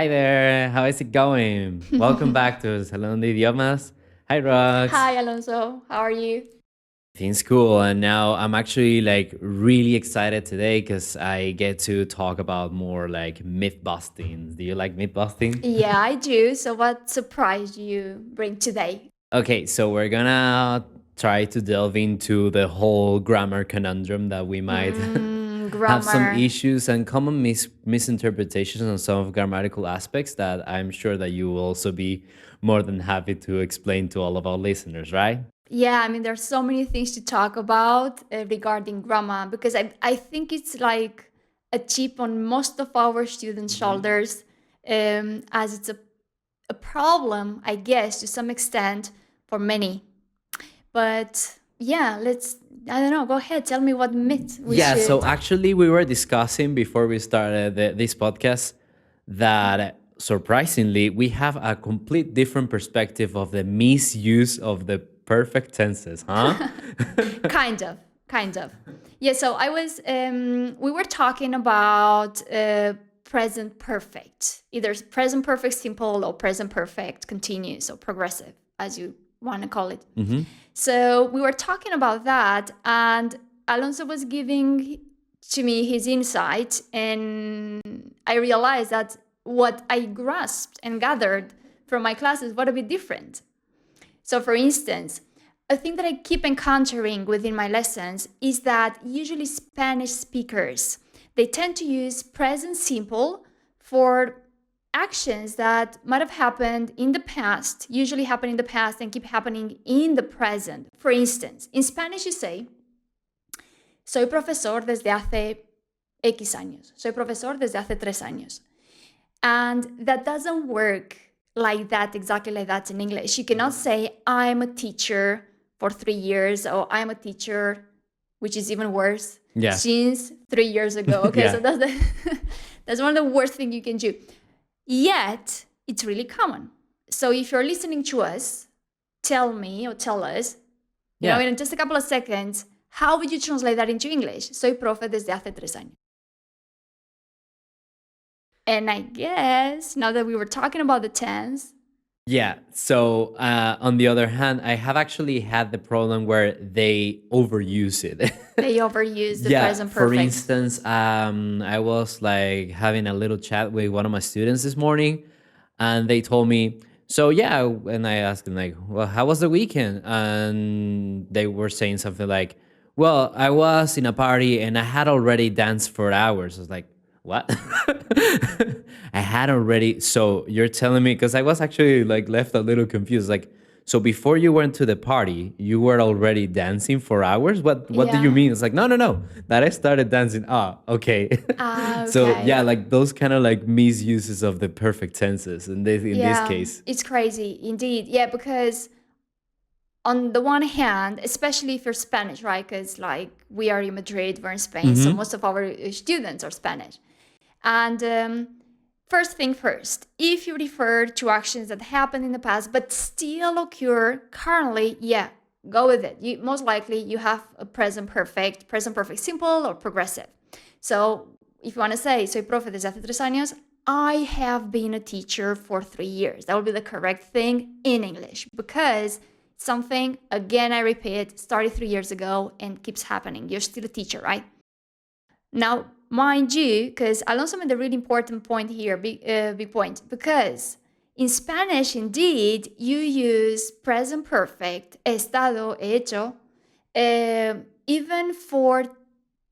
Hi there, how is it going? Welcome back to Salón de Idiomas. Hi, Rox. Hi, Alonso. How are you? Things cool, and now I'm actually like really excited today because I get to talk about more like myth busting. Do you like myth busting? Yeah, I do. So, what surprise you bring today? Okay, so we're gonna try to delve into the whole grammar conundrum that we might have some Grammar. issues and common misinterpretations on some of grammatical aspects that I'm sure that you will also be more than happy to explain to all of our listeners, right? Yeah, I mean, there's so many things to talk about regarding grammar because I think it's like a chip on most of our students' shoulders, as it's a problem, I guess, to some extent for many. But yeah, I don't know, go ahead, tell me what myth we Yeah, should. so actually, we were discussing before we started this podcast that surprisingly, we have a complete different perspective of the misuse of the perfect tenses, huh? kind of kind of yeah, so we were talking about present perfect, either present perfect simple or present perfect continuous or progressive, as you want to call it. So we were talking about that, and Alonso was giving to me his insight, and I realized that what I grasped and gathered from my classes was a bit different. So, for instance, a thing that I keep encountering within my lessons is that usually Spanish speakers, they tend to use present simple for actions that might have happened in the past, usually happen in the past and keep happening in the present. For instance, in Spanish you say, soy profesor desde hace X años. Soy profesor desde hace 3 años. And that doesn't work like that, exactly like that in English. You cannot say, I'm a teacher for 3 years, or I'm a teacher, which is even worse, Yeah. since 3 years ago. Okay, Yeah. so that's one of the worst things you can do. Yet, it's really common. So if you're listening to us, tell me or tell us, Yeah. in just a couple of seconds, how would you translate that into English? Soy profe desde hace 3 años. And I guess now that we were talking about the tense, Yeah. So, on the other hand, I have actually had the problem where they overuse it. they overuse the Yeah. present For perfect. instance, I was like having a little chat with one of my students this morning, and they told me, so yeah, and I asked them like, well, how was the weekend? And they were saying something like, well, I was in a party and I had already danced for hours. I was like, what? I had already. So you're telling me, because I was actually like left a little confused. Like, so before you went to the party, you were already dancing for hours. What do you Yeah. mean? It's like no. That I started dancing. Ah, okay. So Okay. yeah, like those kind of like misuses of the perfect tenses in this Yeah, case. it's crazy indeed. Yeah, because on the one hand, especially if you're Spanish, right? Because like we are in Madrid, we're in Spain, so most of our students are Spanish. And first thing first, if you refer to actions that happened in the past but still occur currently, yeah, go with it. Most likely you have a present perfect simple, or progressive. So if you want to say, soy profe desde hace 3 años, I have been a teacher for 3 years. That would be the correct thing in English, because something, again, I repeat, started 3 years ago and keeps happening. You're still a teacher, right? Now, mind you, because Alonso made a really important point here, big point, because in Spanish, indeed, you use present perfect, estado, hecho, even for,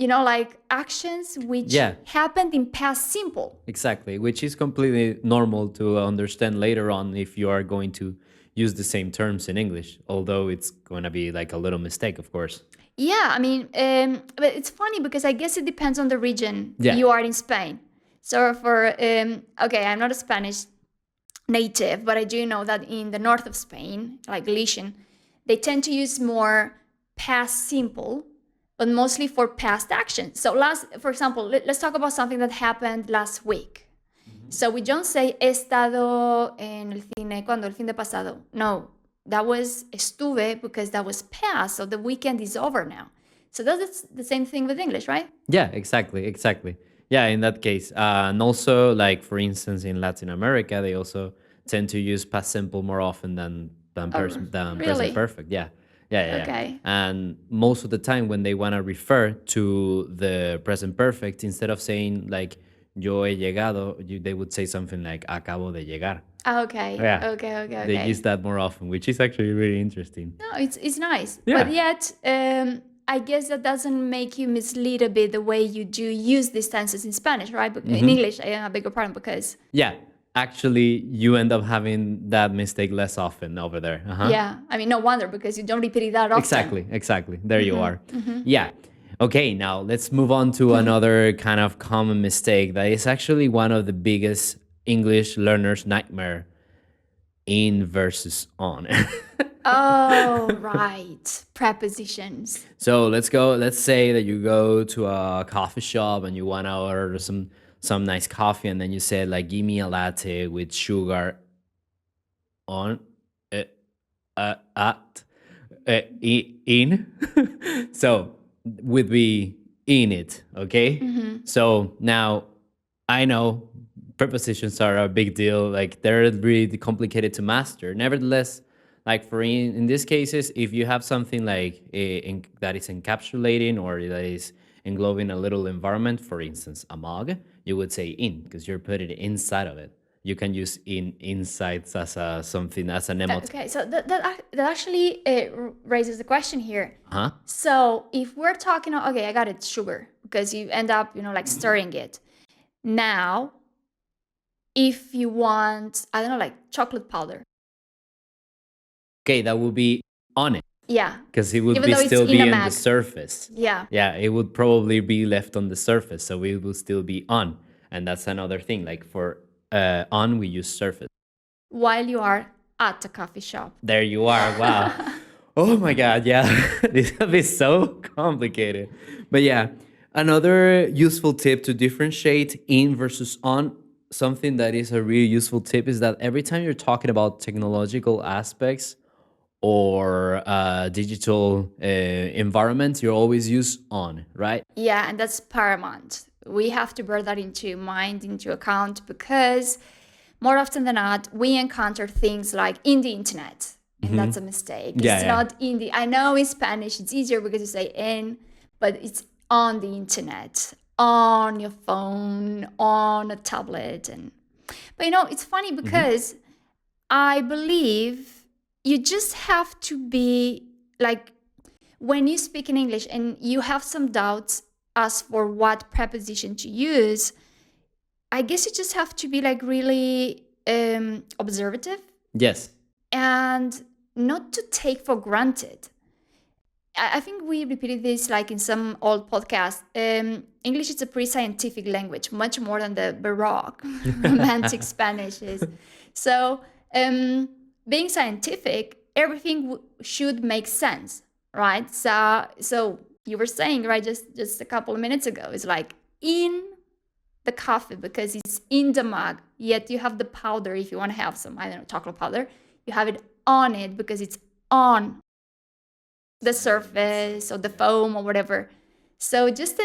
like actions which Yeah. happened in past simple. Exactly, which is completely normal to understand later on if you are going to use the same terms in English, although it's going to be like a little mistake, of course. Yeah, I mean, but it's funny because I guess it depends on the region Yeah. you are in Spain. So okay, I'm not a Spanish native, but I do know that in the north of Spain, like Galician, they tend to use more past simple, but mostly for past action. So for example, let's talk about something that happened last week. So we don't say he estado en el cine cuando el fin de pasado. No, that was estuve because that was past. So the weekend is over now. So that's the same thing with English, right? Yeah, exactly. Yeah, in that case. And also, like, for instance, in Latin America, they also tend to use past simple more often Oh, than present really? perfect. Yeah. Yeah, yeah, yeah. Okay. And most of the time when they want to refer to the present perfect, instead of saying like yo he llegado, they would say something like acabo de llegar. Okay. Yeah. Okay. Okay. They use Okay. that more often, which is actually really interesting. No, it's nice, but Yeah. yet, I guess that doesn't make you mislead a bit the way you do use these tenses in Spanish, right? But in Hmm. English, I beg your pardon because Yeah. Actually, you end up having that mistake less often over there. Uh huh. yeah, I mean, no wonder because you don't repeat it that often. Exactly, exactly. There you Mm-hmm. are. Mm-hmm. Yeah. Okay, now let's move on to another kind of common mistake that is actually one of the biggest English learners' nightmare: in versus on. Oh, right. Prepositions. So let's go. Let's say that you go to a coffee shop and you want to order some nice coffee, and then you say like, "Give me a latte with sugar on, uh, at, in." So would be in it, okay? Mm-hmm. So now I know prepositions are a big deal, like they're really complicated to master. Nevertheless, like for in these cases, if you have something like that is encapsulating or that is englobing a little environment, for instance a mug, you would say in because you're putting it inside of it. You can use in insights as a something as an emote. Okay, so that actually raises the question here. Huh? So if we're talking, okay, I got it, sugar, because you end up, like stirring it. Now, if you want, I don't know, like chocolate powder. Okay, that would be on it Yeah, because it would even be though it's still in be a in the mag. surface. Yeah. Yeah, it would probably be left on the surface, so it will still be on. And that's another thing. Like for on, we use surface. While you are at a coffee shop. There you are. Wow. Oh my God. Yeah, this would be so complicated. But yeah, another useful tip to differentiate in versus on. Something that is a really useful tip is that every time you're talking about technological aspects or digital environment, you always use on, right? Yeah, and that's paramount. We have to bear that into mind, into account, because more often than not, we encounter things like in the internet, and that's a mistake. Yeah, It's yeah. not in the. I know in Spanish it's easier because you say in, but it's on the internet, on your phone, on a tablet, and. But it's funny because I believe you just have to be like when you speak in English and you have some doubts as for what preposition to use, I guess you just have to be like really observative Yes. and not to take for granted. I think we repeated this like in some old podcast. English is a pretty scientific language, much more than the Baroque romantic Spanish is. So, being scientific, everything should make sense, right? So you were saying, right, just a couple of minutes ago, it's like in the coffee because it's in the mug, yet you have the powder if you want to have some, I don't know, chocolate powder. You have it on it because it's on the surface or the foam or whatever. So just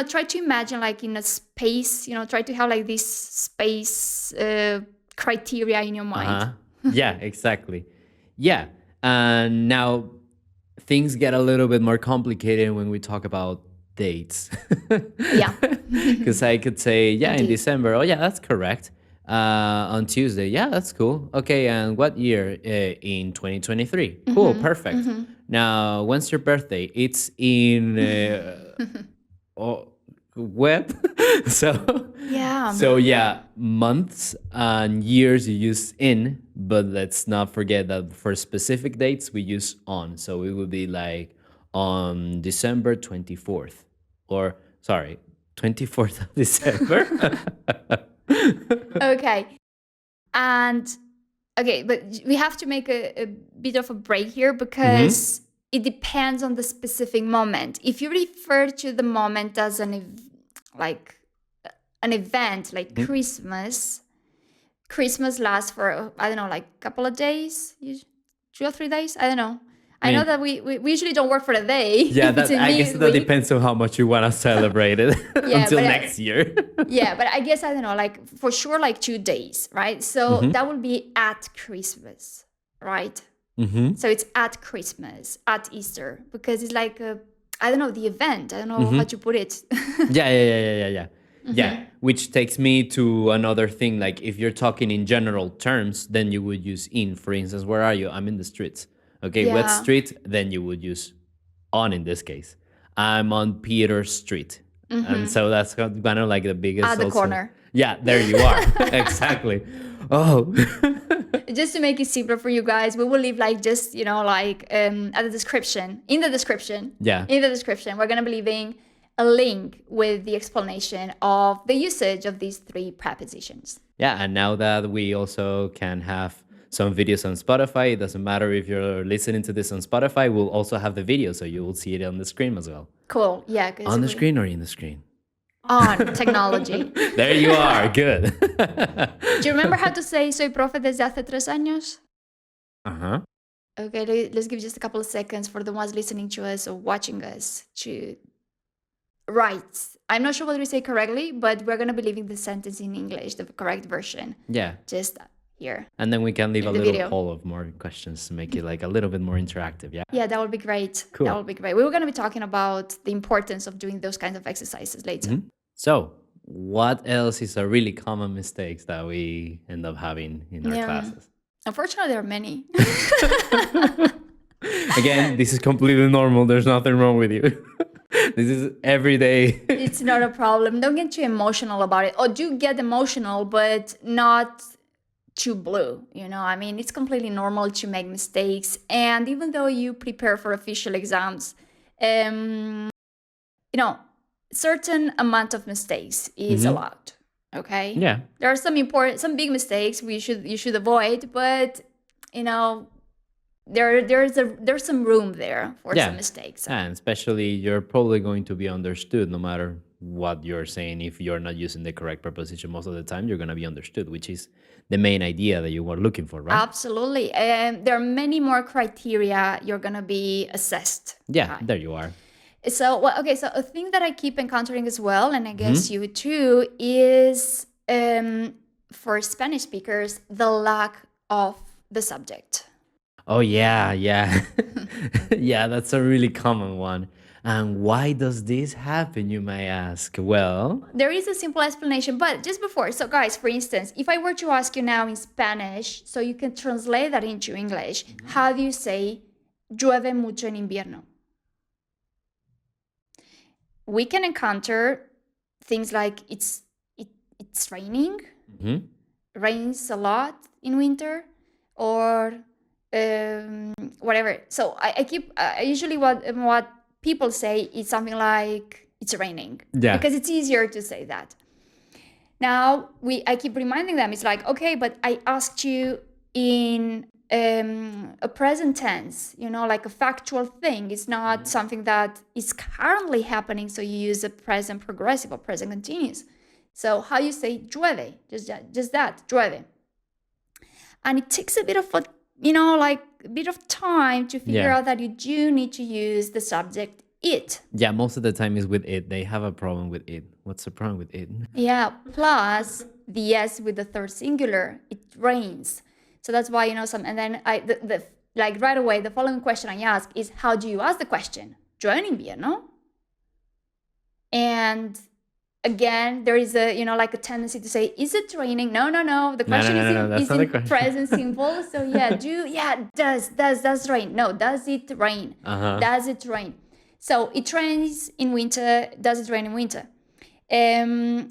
try to imagine like in a space, try to have like this space criteria in your mind. Uh-huh. Yeah, exactly. Yeah. And now things get a little bit more complicated when we talk about dates. Yeah. Because I could say, yeah, in Indeed. December. Oh, yeah, that's correct. On Tuesday. Yeah, that's cool. Okay, and what year? In 2023. Cool, perfect. Now, when's your birthday? It's in web. so Yeah. so yeah, months and years you use in, but let's not forget that for specific dates we use on. So it would be like on December 24th, or sorry, 24th of December. Okay. And okay, but we have to make a bit of a break here because it depends on the specific moment. If you refer to the moment as like an event like Christmas lasts for I don't know, like a couple of days, 2 or 3 days, I don't know. I know that we usually don't work for a day. Yeah, if it's that, in I guess that midweek. depends on how much you want to celebrate it until but next year. Yeah, but I guess, I don't know, like for sure, like 2 days, right? So that will be at Christmas, right? So it's at Christmas, at Easter, because it's like I don't know, the event. I don't know how to put it. Yeah, which takes me to another thing. Like if you're talking in general terms, then you would use in. For instance, where are you? I'm in the streets. Okay, what Yeah. street? Then you would use on in this case. I'm on Peter Street. And so that's kind of like the biggest. At the also- corner. Yeah, there you are. Exactly. Oh. Just to make it simpler for you guys, we will leave like just, like at the description, in the description. Yeah. In the description, we're going to be leaving a link with the explanation of the usage of these 3 prepositions. Yeah, and now that we also can have some videos on Spotify, it doesn't matter if you're listening to this on Spotify, we'll also have the video, so you will see it on the screen as well. Cool. Yeah. 'Cause On the screen or in the screen? On technology. There you are. Good. Do you remember how to say soy profe desde hace 3 años? Uh-huh. Okay, let's give just a couple of seconds for the ones listening to us or watching us to write. I'm not sure whether we say correctly, but we're going to be leaving the sentence in English, the correct version. Yeah. Just here. And then we can leave a the little video. poll of more questions to make it like a little bit more interactive. Yeah. Yeah, that would be great. Cool. That would be great. We were going to be talking about the importance of doing those kinds of exercises later. So, what else is a really common mistakes that we end up having in our classes? Unfortunately, there are many. Again, this is completely normal. There's nothing wrong with you. This is every day. It's not a problem. Don't get too emotional about it. Or do get emotional, but not too blue. I mean, it's completely normal to make mistakes. And even though you prepare for official exams, certain amount of mistakes is allowed. Okay. Yeah. There are some big mistakes you should avoid, but there's some room there for some mistakes. And especially you're probably going to be understood no matter what you're saying. If you're not using the correct preposition most of the time, you're going to be understood, which is the main idea that you were looking for, right? Absolutely. There are many more criteria you're going to be assessed. Yeah, there you are. So, so a thing that I keep encountering as well, and I guess you too, is for Spanish speakers, the lack of the subject. Oh, yeah. Yeah, that's a really common one. And why does this happen, you may ask? Well, there is a simple explanation, but just before. So, guys, for instance, if I were to ask you now in Spanish, so you can translate that into English, how do you say llueve mucho en invierno? We can encounter things like it's raining, rains a lot in winter, or whatever. So I usually what people say is something like it's raining, because it's easier to say that. Now I keep reminding them, it's like, okay, but I asked you in a present tense, like a factual thing. It's not something that is currently happening, so you use a present progressive or present continuous. So how you say llueve, just that, llueve. And it takes a bit of a bit of time to figure out that you do need to use the subject it. Yeah, most of the time is with it. They have a problem with it. What's the problem with it? Yeah, plus the S with the third singular, it rains. So that's why, and then like right away, the following question I ask is, how do you ask the question? Llueve en invierno? And again, there is a like a tendency to say, is it raining? No. The question is in present simple. So does rain? No, does it rain? Does it rain? So it rains in winter. Does it rain in winter? One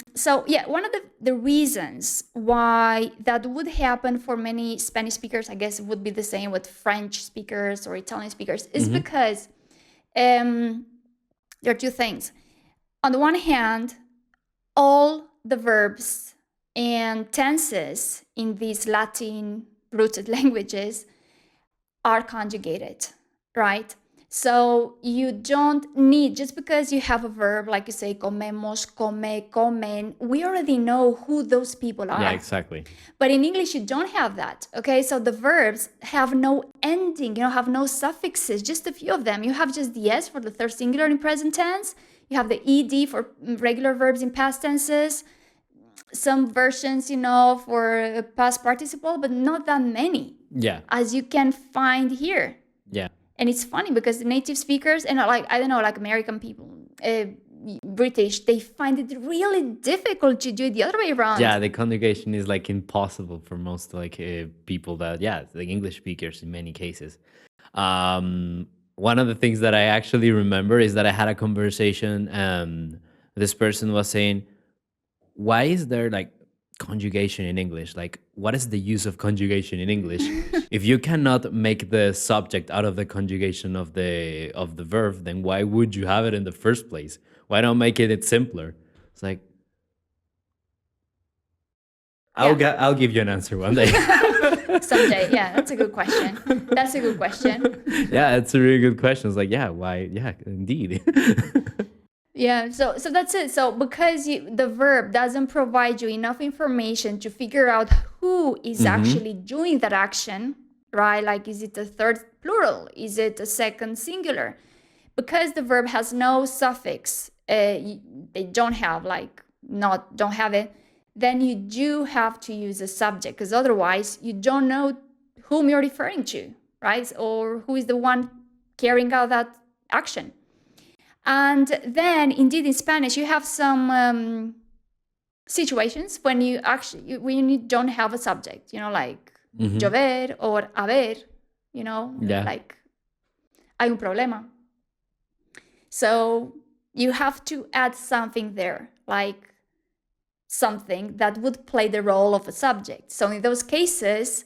of the reasons why that would happen for many Spanish speakers, I guess it would be the same with French speakers or Italian speakers, is because there are 2 things. On the one hand, all the verbs and tenses in these Latin-rooted languages are conjugated, right? So you don't need, just because you have a verb, like you say, comemos, come, comen, we already know who those people Yeah, are. exactly. But in English, you don't have that. Okay, so the verbs have no ending, have no suffixes, just a few of them. You have just the S for the third singular in present tense. You have the ed for regular verbs in past tenses. Some versions, for past participle, but not that many, Yeah. as you can find here. Yeah. And it's funny because the native speakers, and I don't know, like American people, British, they find it really difficult to do it the other way around. Yeah, the conjugation is like impossible for most like people that, yeah, like English speakers in many cases. One of the things that I actually remember is that I had a conversation. This person was saying, why is there like conjugation in English? Like, what is the use of conjugation in English? If you cannot make the subject out of the conjugation of the verb, then why would you have it in the first place? Why not make it simpler? It's like, I'll give you an answer one day. Someday. Yeah, that's a good question. That's a good question. Yeah, it's a really good question. It's like, yeah, why? Yeah, indeed. Yeah, so that's it. So because the verb doesn't provide you enough information to figure out who is actually doing that action, right? Like, is it a third plural? Is it a second singular? Because the verb has no suffix, they don't have don't have it, then you do have to use a subject, because otherwise you don't know whom you're referring to, right? Or who is the one carrying out that action. And then, indeed, in Spanish, you have some situations when you don't have a subject, like llover or haber, Yeah. like hay un problema. So you have to add something there, like something that would play the role of a subject. So in those cases,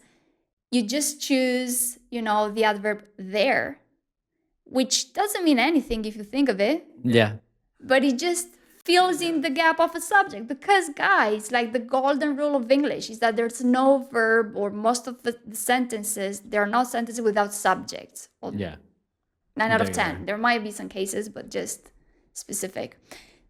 you just choose, the adverb there, which doesn't mean anything if you think of it. Yeah. But it just fills in the gap of a subject, because, guys, like, the golden rule of English is that there's no verb, or most of the sentences, there are not sentences without subjects. Yeah. 9 out of There you 10. are. There might be some cases, but just specific.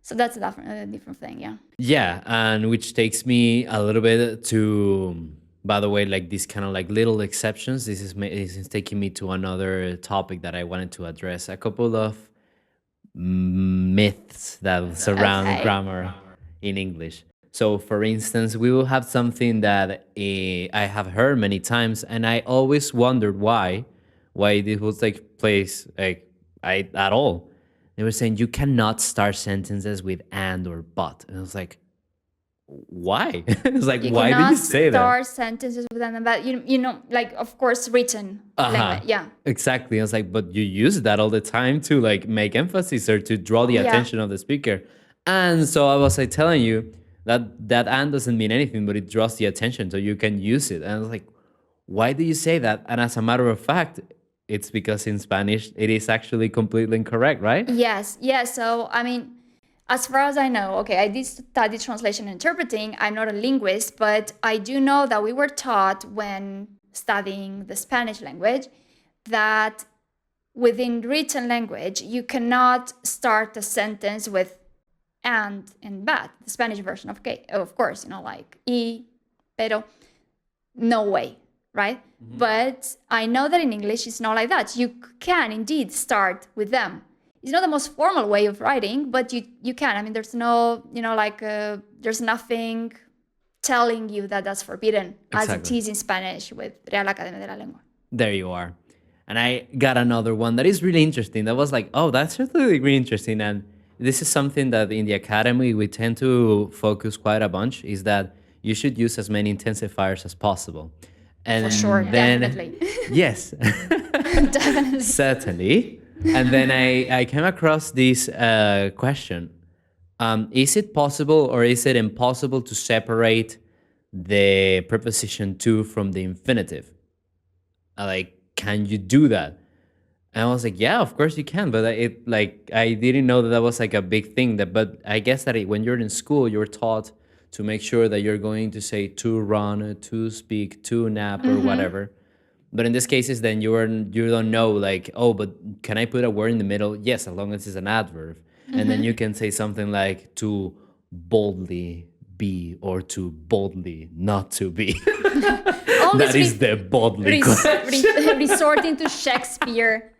So that's a different thing, yeah. Yeah, and which takes me a little bit to, by the way, like these kind of like little exceptions. This is taking me to another topic that I wanted to address. A couple of myths that surround Okay. grammar in English. So, for instance, we will have something that I have heard many times, and I always wondered why this would take place at all. They were saying you cannot start sentences with and or but, and I was like, why? It's like, You why did cannot you say that? start sentences with an but. Like, of course, written language. Yeah. Exactly. I was like, but you use that all the time to like make emphasis or to draw the Yeah. attention of the speaker. And so I was like telling you that and doesn't mean anything, but it draws the attention, so you can use it. And I was like, why do you say that? And as a matter of fact, it's because in Spanish it is actually completely incorrect, right? Yes. So, as far as I know, okay, I did study translation and interpreting. I'm not a linguist, but I do know that we were taught when studying the Spanish language that within written language, you cannot start a sentence with and but. The Spanish version of course, like y, pero, no way, right? But I know that in English it's not like that. You can indeed start with them. It's not the most formal way of writing, but you can. There's no, there's nothing telling you that that's forbidden, as it Exactly. is in Spanish with Real Academia de la Lengua. There you are. And I got another one that is really interesting. That was like, oh, that's really, really interesting. And this is something that in the academy we tend to focus quite a bunch, is that you should use as many intensifiers as possible. And For sure, then, definitely. Yes, Definitely. certainly. And then I came across this question. Is it possible or is it impossible to separate the preposition to from the infinitive? Like, can you do that? And I was like, yeah, of course you can. But I didn't know that was like a big thing. But I guess that when you're in school, you're taught to make sure that you're going to say to run, to speak, to nap, or whatever. But in this cases, then you don't know like, oh, but can I put a word in the middle? Yes, as long as it's an adverb. And then you can say something like to boldly be or to boldly not to be. Always That is the boldly resorting to Shakespeare.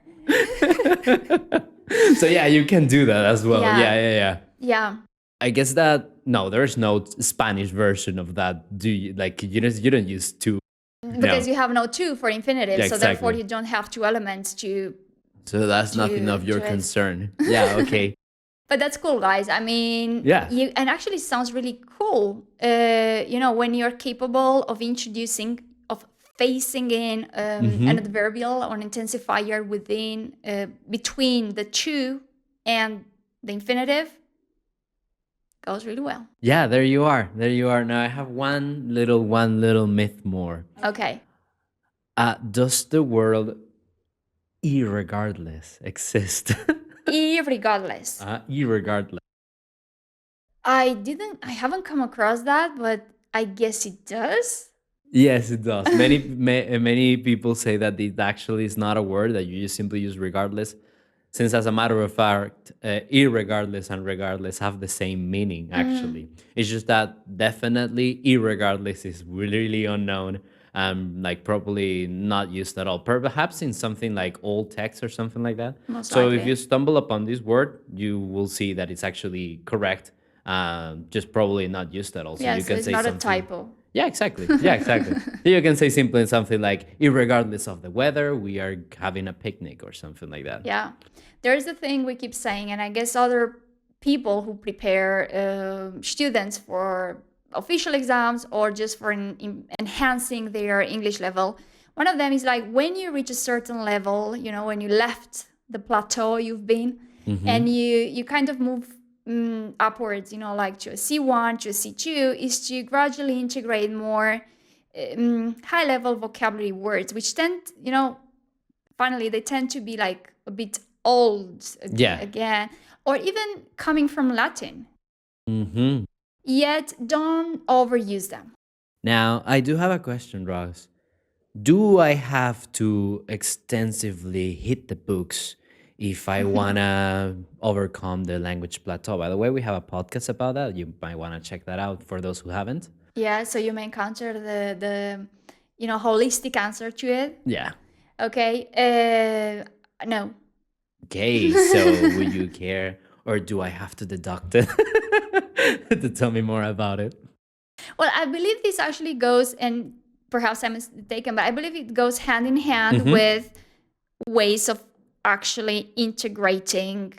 So yeah, you can do that as well. Yeah. Yeah. Yeah. I guess that no, there's no Spanish version of that. Do you like you don't use to? Because you have no to for infinitive, Yeah, so therefore exactly. you don't have two elements to. So that's nothing of your to it. concern. Yeah, okay. But that's cool, guys. I mean, Yeah. and actually sounds really cool. When you're capable of introducing, of phasing in an adverbial or an intensifier within, between the to and the infinitive, goes really well. Yeah, there you are. There you are. Now I have one little myth more. Okay. Does the word irregardless exist? Irregardless. Irregardless. I haven't come across that, but I guess it does. Yes, it does. Many people say that it actually is not a word, that you just simply use regardless, since as a matter of fact, irregardless and regardless have the same meaning. Actually, it's just that definitely irregardless is really unknown, like probably not used at all. Perhaps in something like old text or something like that. Most So if likely. you stumble upon this word, you will see that it's actually correct. Just probably not used at all. So Yeah, you so can it's say not a something. typo. Yeah, exactly. Yeah, exactly. You can say simply something like, regardless of the weather, we are having a picnic or something like that. Yeah. There's the thing we keep saying, and I guess other people who prepare students for official exams or just for enhancing their English level. One of them is like when you reach a certain level, when you left the plateau you've been, and you kind of move upwards, like to a C1, to a C2, is to gradually integrate more high level vocabulary words, which tend, finally, they tend to be like a bit old again, or even coming from Latin. Yet don't overuse them. Now, I do have a question, Ross. Do I have to extensively hit the books if I want to overcome the language plateau? By the way, we have a podcast about that. You might want to check that out for those who haven't. Yeah, so you may encounter the holistic answer to it. Yeah. Okay. No. Okay, so would you care, or do I have to deduct it to tell me more about it? Well, I believe this actually goes, and perhaps I'm mistaken, but I believe it goes hand in hand with ways of actually integrating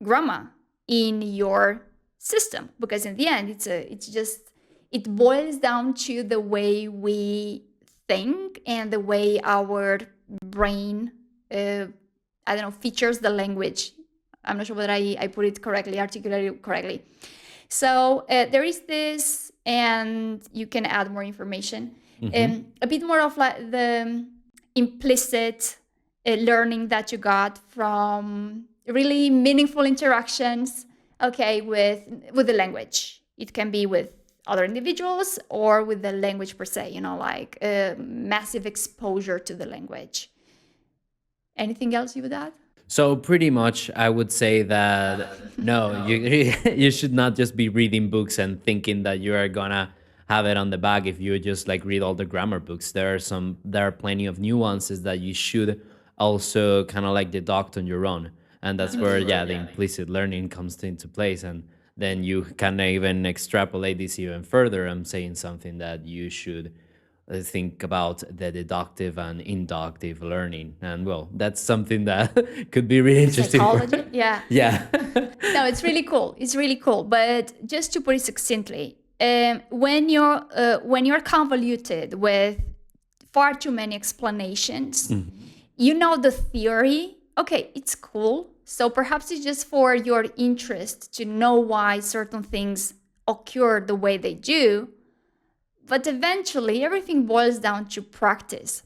grammar in your system, because in the end, it boils down to the way we think and the way our brain features the language. I'm not sure whether I put it correctly, articulated it correctly. So there is this, and you can add more information. A bit more of like the implicit learning that you got from really meaningful interactions, with the language. It can be with other individuals or with the language per se, like massive exposure to the language. Anything else you would add? So pretty much, I would say that no, you should not just be reading books and thinking that you are gonna have it on the back if you just like read all the grammar books. There are plenty of nuances that you should also kind of like deduct on your own, and that's where the implicit learning comes into place, and then you can even extrapolate this even further. I'm saying something that you should think about the deductive and inductive learning, and well, that's something that could be really interesting. Psychology, yeah. Yeah. No, it's really cool. It's really cool. But just to put it succinctly, when you're convoluted with far too many explanations, you know the theory. Okay, it's cool. So perhaps it's just for your interest to know why certain things occur the way they do. But eventually, everything boils down to practice.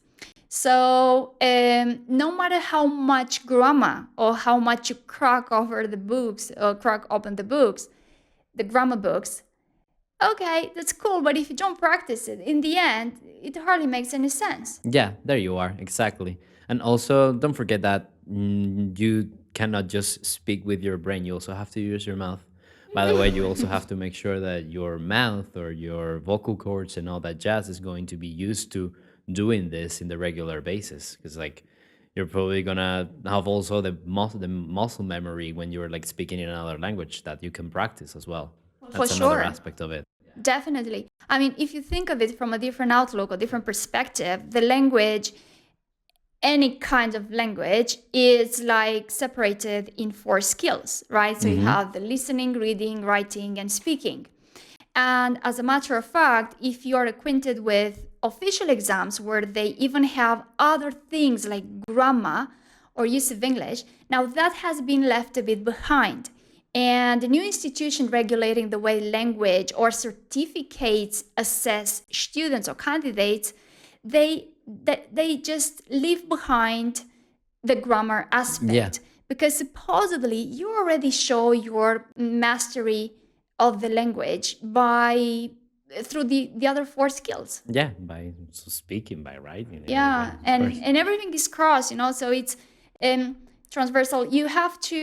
So no matter how much grammar or how much you crack open the books, the grammar books, Okay, that's cool, but if you don't practice it, in the end, it hardly makes any sense. Yeah, there you are. Exactly. And also, don't forget that you cannot just speak with your brain. You also have to use your mouth. By the way, you also have to make sure that your mouth or your vocal cords and all that jazz is going to be used to doing this in the regular basis. Because, like, you're probably gonna have also the muscle memory when you're like speaking in another language that you can practice as well. For That's another sure. aspect of it. Definitely. I mean, if you think of it from a different outlook or different perspective, the language, any kind of language, is like separated in four skills, right? So you Mm-hmm. have the listening, reading, writing, and speaking. And as a matter of fact, if you're acquainted with official exams where they even have other things like grammar or use of English, now that has been left a bit behind. And the new institution regulating the way language or certificates assess students or candidates, they just leave behind the grammar Yeah. aspect because supposedly you already show your mastery of the language by through the other four skills. Yeah. By speaking, by writing, yeah, Yeah, of and course. everything is cross, so it's um transversal. You have to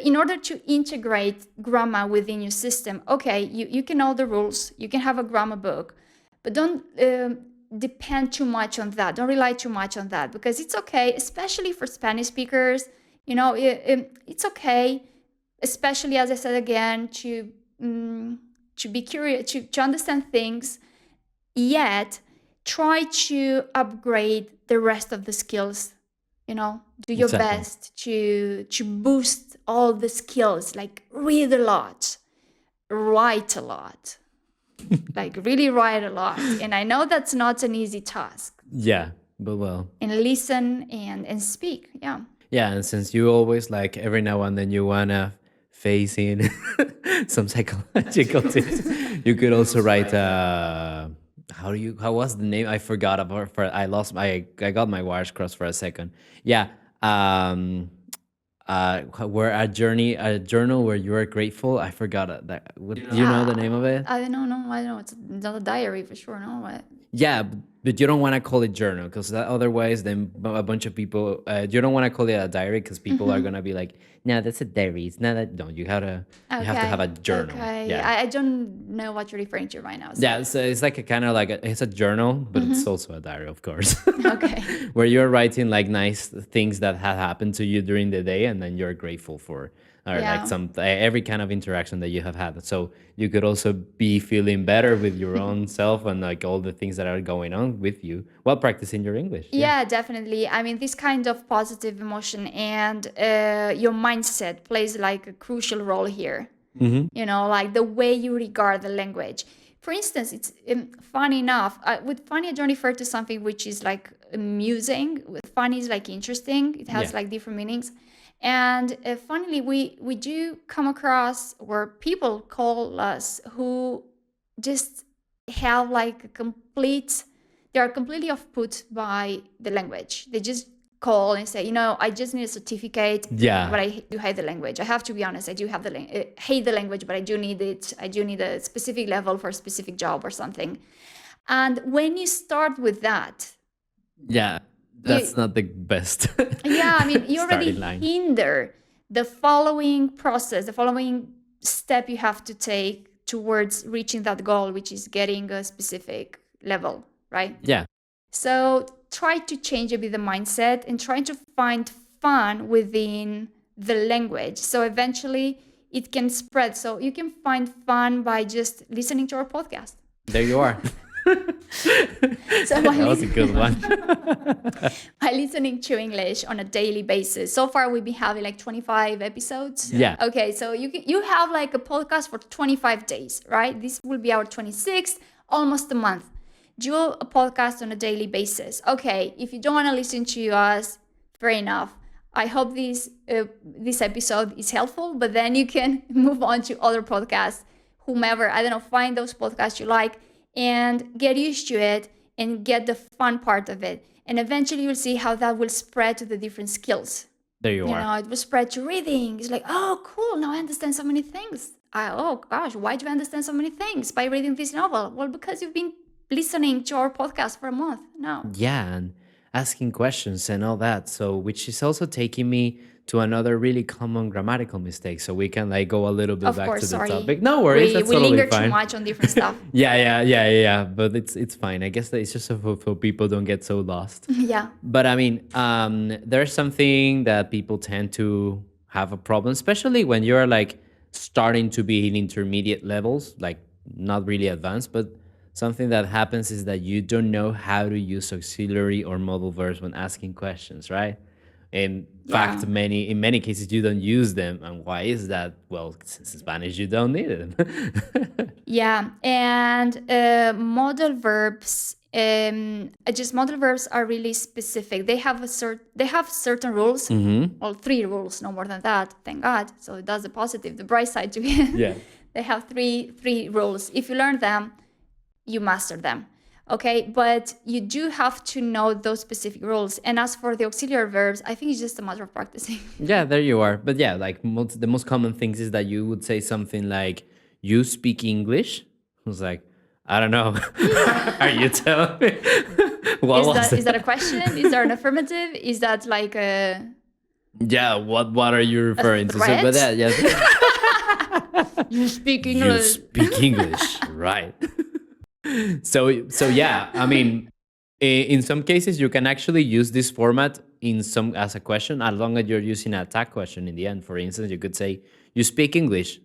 in order to integrate grammar within your system. Okay, you can know the rules, you can have a grammar book, but don't depend too much on that, don't rely too much on that, because it's okay, especially for Spanish speakers. It's okay, especially, as I said again, to be curious, to understand things, yet try to upgrade the rest of the skills. Do your Exactly. best to boost all the skills, like read a lot, write a lot, like really write a lot. And I know that's not an easy task. Yeah, but well, And listen and speak. Yeah. yeah, and since you always like every now and then you wanna face in some psychological tips, you could also write. How was the name? I forgot about. I lost my. I got my wires crossed for a second. Yeah. Where a journal where you are grateful. I forgot that. What do you know the name of it? I don't know. No, I don't know. It's not a diary for sure. No, what? Yeah, but you don't want to call it journal because otherwise, then a bunch of people. You don't want to call it a diary because people are gonna be like, "No, that's a diary. It's not that." No, you have to have Okay. a journal. Okay. Yeah, I don't know what you're referring to right now. yeah. So, It's like a kind of like it's a journal, but it's also a diary, of course, okay. where you're writing like nice things that have happened to you during the day, and then you're grateful for, or like Yeah. some every kind of interaction that you have had. So you could also be feeling better with your own self and like all the things that are going on with you while practicing your English. Yeah. Yeah, definitely. I mean, this kind of positive emotion and your mindset plays like a crucial role here. Mm-hmm. Like the way you regard the language. For instance, it's funny enough. With funny, I don't refer to something which is like amusing. With funny is like interesting. It Yeah. has like different meanings. And funnily, we do come across where people call us who just have like they are completely off put by the language. They just call and say, I just need a certificate, Yeah. but I do hate the language. I have to be honest. I do have hate the language, but I do need it. I do need a specific level for a specific job or something. And when you start with that, Yeah. you, That's not the best yeah, I mean, you already starting line. hinder the following process, the following step you have to take towards reaching that goal, which is getting a specific level, right? Yeah. So try to change a bit the mindset and try to find fun within the language. So eventually it can spread. So you can find fun by just listening to our podcast. There you are. So That was a good one. by listening to English on a daily basis. So far, we've been having like 25 episodes. Yeah. Okay, so you have like a podcast for 25 days, right? This will be our 26th, almost a month. Do a podcast on a daily basis. Okay, if you don't want to listen to us, fair enough. I hope this episode is helpful, but then you can move on to other podcasts, whomever, I don't know, find those podcasts you like and get used to it and get the fun part of it. And eventually you'll see how that will spread to the different skills. There you are. It will spread to reading. It's like, oh, cool. Now I understand so many things. Oh gosh, why do I understand so many things by reading this novel? Well, because you've been listening to our podcast for a month now. Yeah, and asking questions and all that. So, which is also taking me to another really common grammatical mistake. So we can like go a little bit Of back course, to the sorry. topic. No worries, We that's we totally linger too fine. much on different stuff. Yeah. But it's fine. I guess that it's just so for people don't get so lost. Yeah. But I mean, there's something that people tend to have a problem, especially when you're like starting to be in intermediate levels, like not really advanced, but something that happens is that you don't know how to use auxiliary or modal verbs when asking questions, right? In Yeah. fact, in many cases you don't use them. And why is that? Well, since in Spanish you don't need them. Yeah, and modal verbs. Just modal verbs are really specific. They have certain rules. Well, three rules, no more than that. Thank God. So that's the positive, the bright side to it. Yeah. They have three rules. If you learn them, you master them. Okay, but you do have to know those specific rules. And as for the auxiliary verbs, I think it's just a matter of practicing. Yeah, there you are. But yeah, like the most common things is that you would say something like, "You speak English?" I was like, I don't know. Are you telling me? What was Is that a it? question? Is there an affirmative? Is that like a Yeah, what are you referring to? So, threat? but yeah, yes. you speak You English? speak English, right? So yeah, I mean, in some cases you can actually use this format in some as a question, as long as you're using a tag question in the end. For instance, you could say, "You speak English,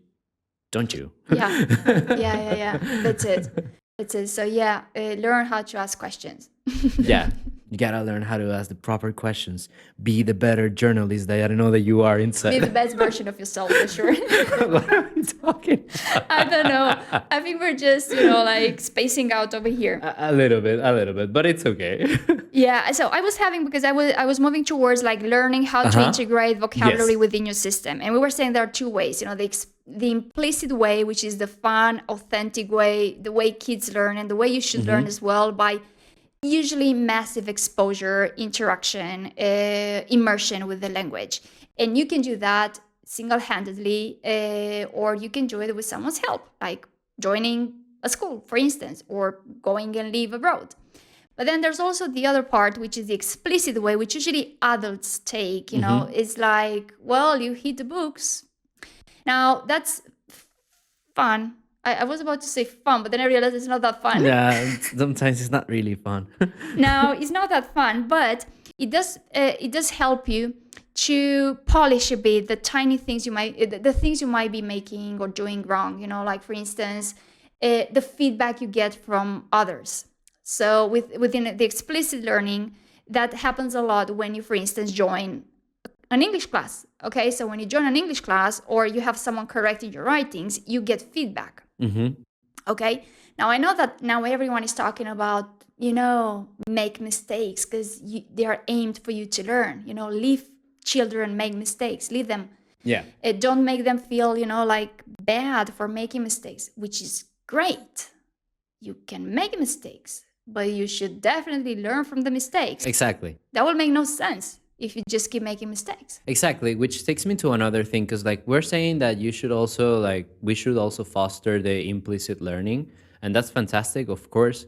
don't you?" Yeah, yeah. That's it. That's it. So yeah, learn how to ask questions. Yeah, you gotta learn how to ask the proper questions. Be the better journalist that I know that you are Be the inside. best version of yourself for sure. What are we talking about? I don't know. I think we're just like spacing out over here. A little bit, but it's okay. Yeah. So I was having because I was moving towards like learning how to integrate vocabulary Yes. within your system, and we were saying there are two ways. The implicit way, which is the fun, authentic way, the way kids learn, and the way you should learn as well by usually massive exposure, interaction, immersion with the language. And you can do that single-handedly, or you can do it with someone's help, like joining a school, for instance, or going and live abroad. But then there's also the other part, which is the explicit way, which usually adults take, It's like, well, you hit the books. Now, that's fun. I was about to say fun, but then I realized it's not that fun. Yeah, sometimes it's not really fun. Now, it's not that fun, but it does help you to polish a bit the tiny things the things you might be making or doing wrong. Like for instance, the feedback you get from others. So within the explicit learning, that happens a lot when you, for instance, join an English class. Okay, so when you join an English class or you have someone correcting your writings, you get feedback. Okay, now I know that now everyone is talking about, make mistakes because they are aimed for you to learn. Leave children make mistakes, leave them. Yeah. Don't make them feel, like bad for making mistakes, which is great. You can make mistakes, but you should definitely learn from the mistakes. Exactly. That will make no sense if you just keep making mistakes. Exactly, which takes me to another thing, because like we're saying that we should also foster the implicit learning, and that's fantastic, of course.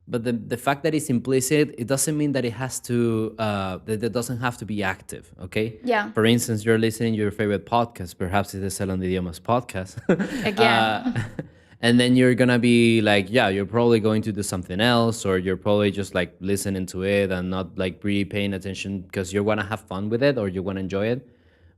But the fact that it's implicit, it doesn't mean that it has to that it doesn't have to be active. Okay. Yeah. For instance, you're listening to your favorite podcast, perhaps it's the Salón de Idiomas podcast. Again. And then you're gonna be like, yeah, you're probably going to do something else, or you're probably just like listening to it and not like really paying attention because you wanna have fun with it or you wanna enjoy it.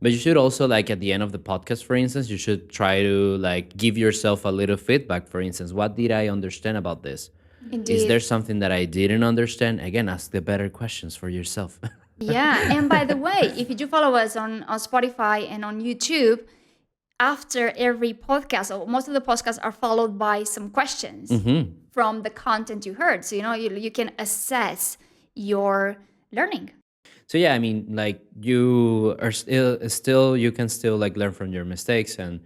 But you should also, like, at the end of the podcast, for instance, you should try to like give yourself a little feedback. For instance, what did I understand about this? Indeed. Is there something that I didn't understand? Again, ask the better questions for yourself. Yeah. And by the way, if you do follow us on Spotify and on YouTube, after every podcast, or most of the podcasts are followed by some questions from the content you heard. So, you can assess your learning. So yeah, I mean, like you are still you can still like learn from your mistakes and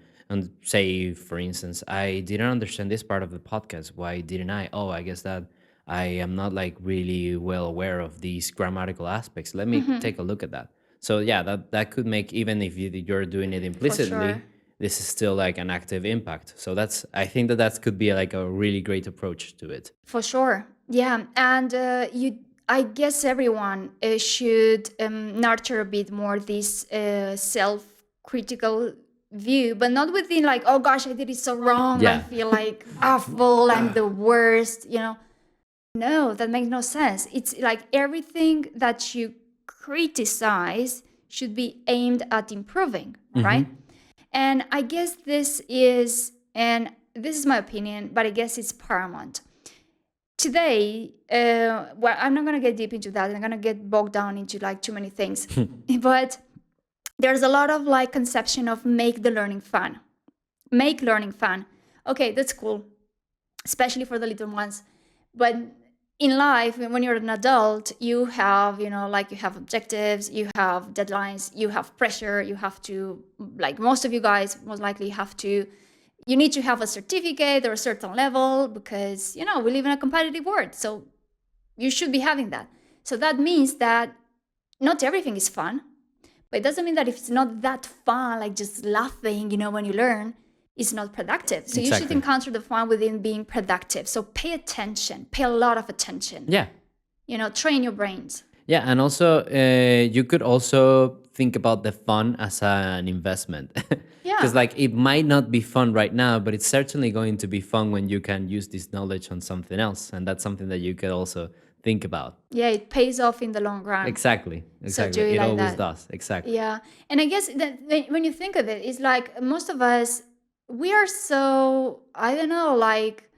say, for instance, I didn't understand this part of the podcast. Why didn't I? Oh, I guess that I am not like really well aware of these grammatical aspects. Let me take a look at that. So yeah, that could make, even if you're doing it implicitly, sure. this is still like an active impact. So I think that could be like a really great approach to it. For sure. Yeah. And I guess everyone should nurture a bit more this self-critical view, but not within like, oh gosh, I did it so wrong. I Yeah. feel like awful. I'm the worst, you know. No, that makes no sense. It's like everything that you criticize should be aimed at improving, right? And I guess and this is my opinion, but I guess it's paramount. Today, well, I'm not going to get deep into that. I'm going to get bogged down into like too many things. But there's a lot of like conception of make the learning fun. Make learning fun. Okay, that's cool, especially for the little ones. But in life, when you're an adult, you have, you know, like you have objectives, you have deadlines, you have pressure, you have to, like most of you guys most likely have to, you need to have a certificate or a certain level because, you know, we live in a competitive world. So you should be having that. So that means that not everything is fun, but it doesn't mean that if it's not that fun, like just laughing, you know, when you learn, it's not productive. So you should encounter the fun within being productive. So pay attention, pay a lot of attention. Yeah. You know, train your brains. Yeah, and also you could also think about the fun as an investment. Yeah. Because like it might not be fun right now, but it's certainly going to be fun when you can use this knowledge on something else. And that's something that you could also think about. Yeah, it pays off in the long run. Exactly. So do it It like always that. does. Exactly. Yeah. And I guess that when you think of it, it's like most of us, we are so, I don't know, like,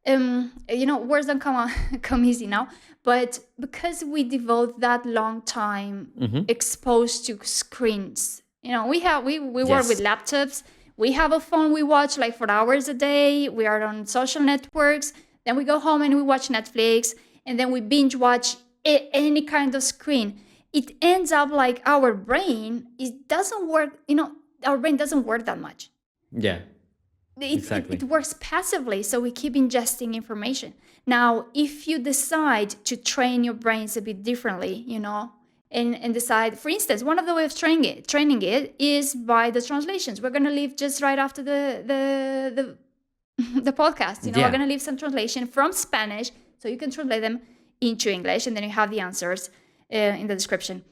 you know, words don't come easy now. But because we devote that long time exposed to screens, you know, we work with laptops. We have a phone we watch like for hours a day. We are on social networks. Then we go home and we watch Netflix. And then we binge watch any kind of screen. It ends up like our brain, it doesn't work, you know, our brain doesn't work that much. Yeah. Exactly. It works passively, so we keep ingesting information. Now, if you decide to train your brains a bit differently, you know, and decide, for instance, one of the ways of training it is by the translations. We're gonna leave just right after the podcast. You know, we're gonna leave some translation from Spanish, so you can translate them into English, and then you have the answers in the description.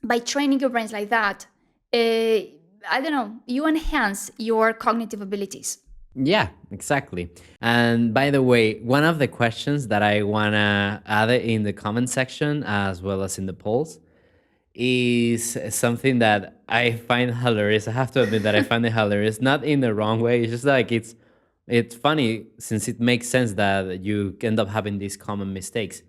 By training your brains like that, I don't know, you enhance your cognitive abilities. Yeah, exactly. And by the way, one of the questions that I want to add in the comment section as well as in the polls is something that I find hilarious. I have to admit that I find it hilarious, not in the wrong way. It's just like it's funny since it makes sense that you end up having these common mistakes.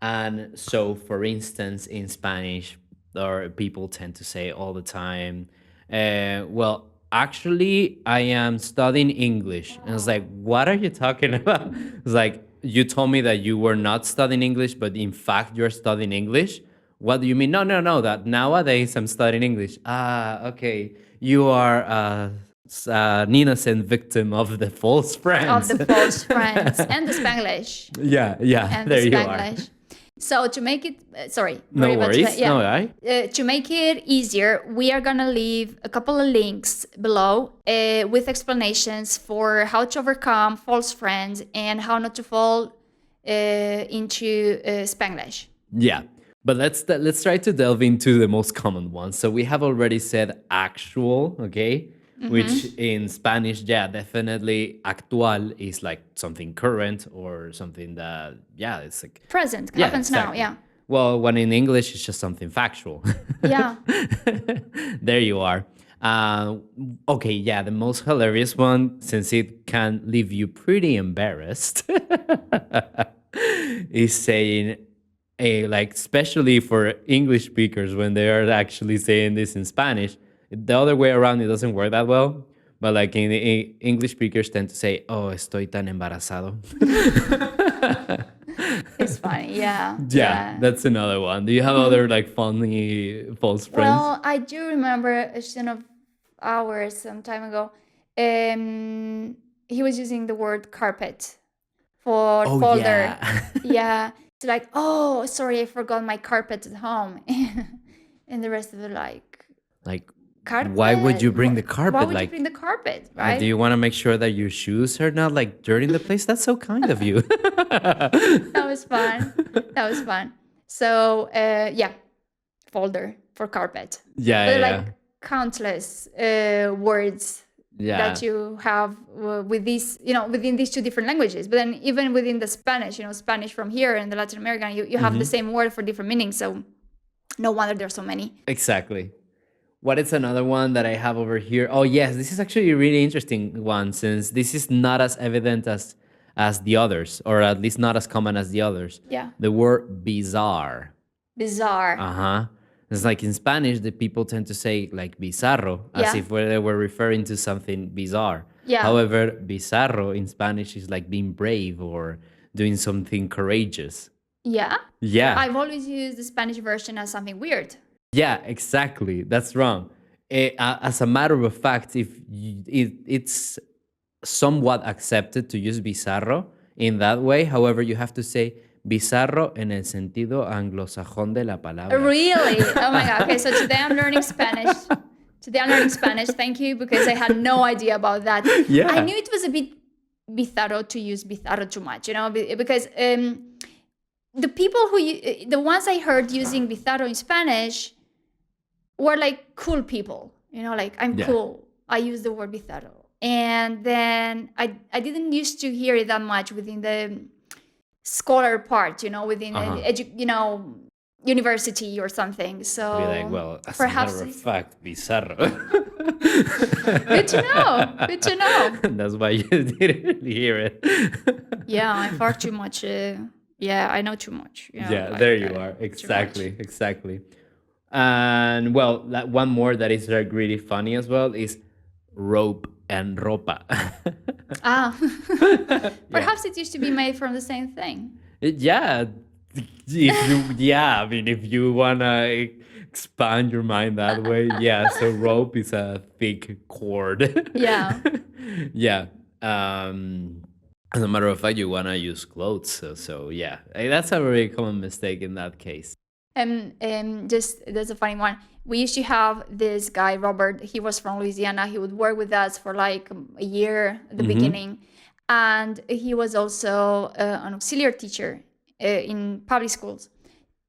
And so, for instance, in Spanish, or people tend to say all the time, well, actually, I am studying English. And I was like, what are you talking about? It's like, you told me that you were not studying English, but in fact, you're studying English. What do you mean? No, that nowadays I'm studying English. Ah, okay. You are an innocent victim of the false friends. Of the false friends and the Spanglish. Yeah, And there the you are. Spanglish. So to make it, sorry. No very much worries. that- yeah. No, right? To make it easier, we are going to leave a couple of links below with explanations for how to overcome false friends and how not to fall into Spanglish. Yeah. But let's try to delve into the most common ones. So we have already said actual, okay? Which in Spanish, yeah, definitely actual is like something current or something that, yeah, it's like Present yeah, happens exactly. now, yeah. Well, when in English, it's just something factual. Yeah. There you are. Okay, yeah, the most hilarious one, since it can leave you pretty embarrassed, is saying, like, especially for English speakers when they are actually saying this in Spanish. The other way around, it doesn't work that well. But like English speakers tend to say, "Oh, estoy tan embarazado." It's funny, yeah. Yeah, that's another one. Do you have other like funny false friends? Well, I do remember a student of ours some time ago. He was using the word carpet for Oh, folder. yeah. Yeah. It's like, oh, sorry, I forgot my carpet at home. And the rest of it, like, Like, Why would you bring the Why carpet? would you Like, bring the carpet, do right? you want to make sure that your shoes are not like dirty in the place? That's so kind of you. That was fun. That was fun. So yeah, folder for carpet. Yeah, But yeah, like countless words yeah. that you have with these, within these two different languages. But then even within the Spanish, Spanish from here and the Latin American, you have the same word for different meanings. So no wonder there's so many. Exactly. What is another one that I have over here? Oh yes, this is actually a really interesting one since this is not as evident as the others, or at least not as common as the others. Yeah. The word bizarre. Bizarre. Uh-huh. It's like in Spanish, the people tend to say like bizarro, as Yeah. if they were referring to something bizarre. Yeah. However, bizarro in Spanish is like being brave or doing something courageous. Yeah. Yeah. I've always used the Spanish version as something weird. Yeah, exactly. That's wrong. As a matter of fact, it's somewhat accepted to use bizarro in that way. However, you have to say bizarro en el sentido anglosajón de la palabra. Really? Oh my God. Okay, so today I'm learning Spanish. Thank you, because I had no idea about that. Yeah. I knew it was a bit bizarro to use bizarro too much, because the people the ones I heard using bizarro in Spanish were like cool people, like I'm cool. I use the word bizarro. And then I didn't used to hear it that much within the scholar part, within university or something. So Be like, well, as perhaps a matter of fact, bizarro. Good to know. Good to know. That's why you didn't hear it. Yeah, I far too much. Yeah, I know too much. Yeah, like, there you are. Exactly. And well, one more that is like really funny as well is rope and ropa. Perhaps it used to be made from the same thing. Yeah. If you wanna expand your mind that way, yeah. So rope is a thick cord. Yeah. Yeah. As a matter of fact, you wanna use clothes. So yeah, that's a very common mistake in that case. Just there's a funny one. We used to have this guy, Robert. He was from Louisiana. He would work with us for like a year at the beginning. And he was also an auxiliary teacher in public schools,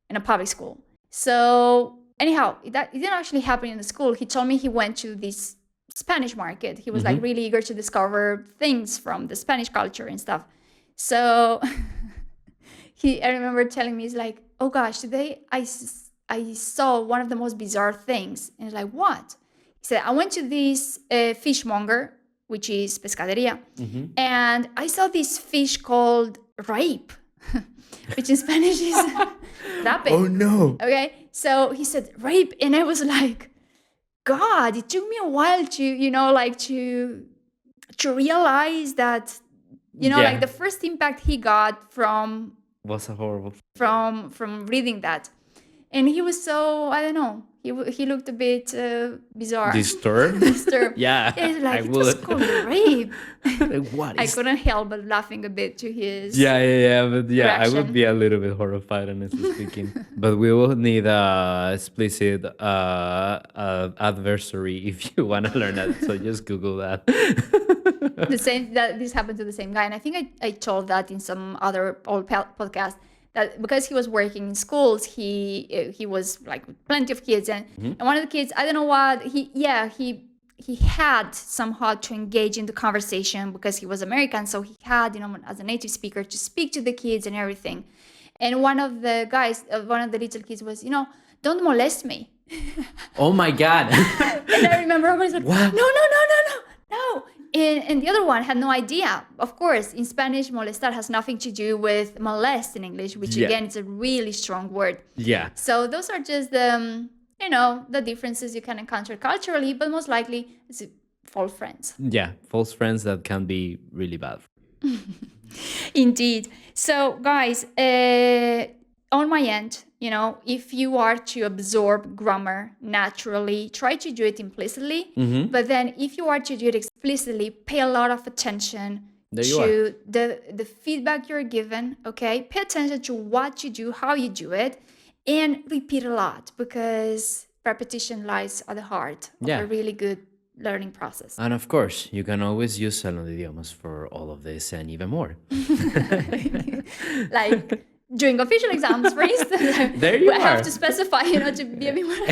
in a public school. So anyhow, it didn't actually happen in the school. He told me he went to this Spanish market. He was like really eager to discover things from the Spanish culture and stuff. So I remember telling me, he's like, oh gosh, today I saw one of the most bizarre things. And I was like, what? He said, I went to this fishmonger, which is pescaderia, and I saw this fish called rape, which in Spanish is rape. Oh no. Okay, so he said rape, and I was like, God, it took me a while to realize that, like the first impact he got from Was a horrible. from reading that. And he was so, I don't know, he looked a bit bizarre. Disturbed? Yeah. It's like, it would. was called rape. Like, what I is couldn't help but laughing a bit to his But yeah, I reaction. would be a little bit horrified, honestly speaking. But we will need a explicit adversary if you want to learn that. So just Google that. This happened to the same guy, and I think I told that in some other old podcast, that because he was working in schools, he was like with plenty of kids, and one of the kids, I don't know what he had somehow to engage in the conversation because he was American, so he had, as a native speaker, to speak to the kids and everything. And one of the little kids was, don't molest me. Oh my God. And I remember I was like, What? no. And the other one had no idea. Of course, in Spanish, molestar has nothing to do with molest in English, which again is a really strong word. Yeah. So those are just the differences you can encounter culturally, but most likely it's false friends. Yeah. False friends that can be really bad. Indeed. So guys, on my end, if you are to absorb grammar naturally, try to do it implicitly. But then if you are to do it explicitly, pay a lot of attention to the feedback you're given, okay? Pay attention to what you do, how you do it, and repeat a lot, because repetition lies at the heart of Yeah. a really good learning process. And of course, you can always use Salón de Idiomas for all of this and even more. Like during official exams, for instance, There you I have are. to specify, to be a bit more,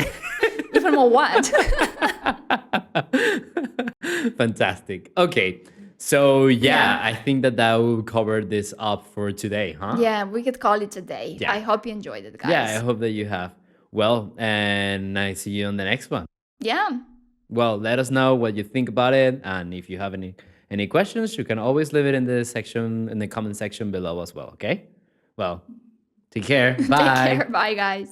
even more what. Fantastic. Okay. So yeah, I think that will cover this up for today, huh? Yeah, we could call it a day. Yeah. I hope you enjoyed it, guys. Yeah, I hope that you have. Well, and I see you on the next one. Yeah. Well, let us know what you think about it, and if you have any questions, you can always leave it in the comment section below as well. Okay. Well, take care. Bye. Take care. Bye, guys.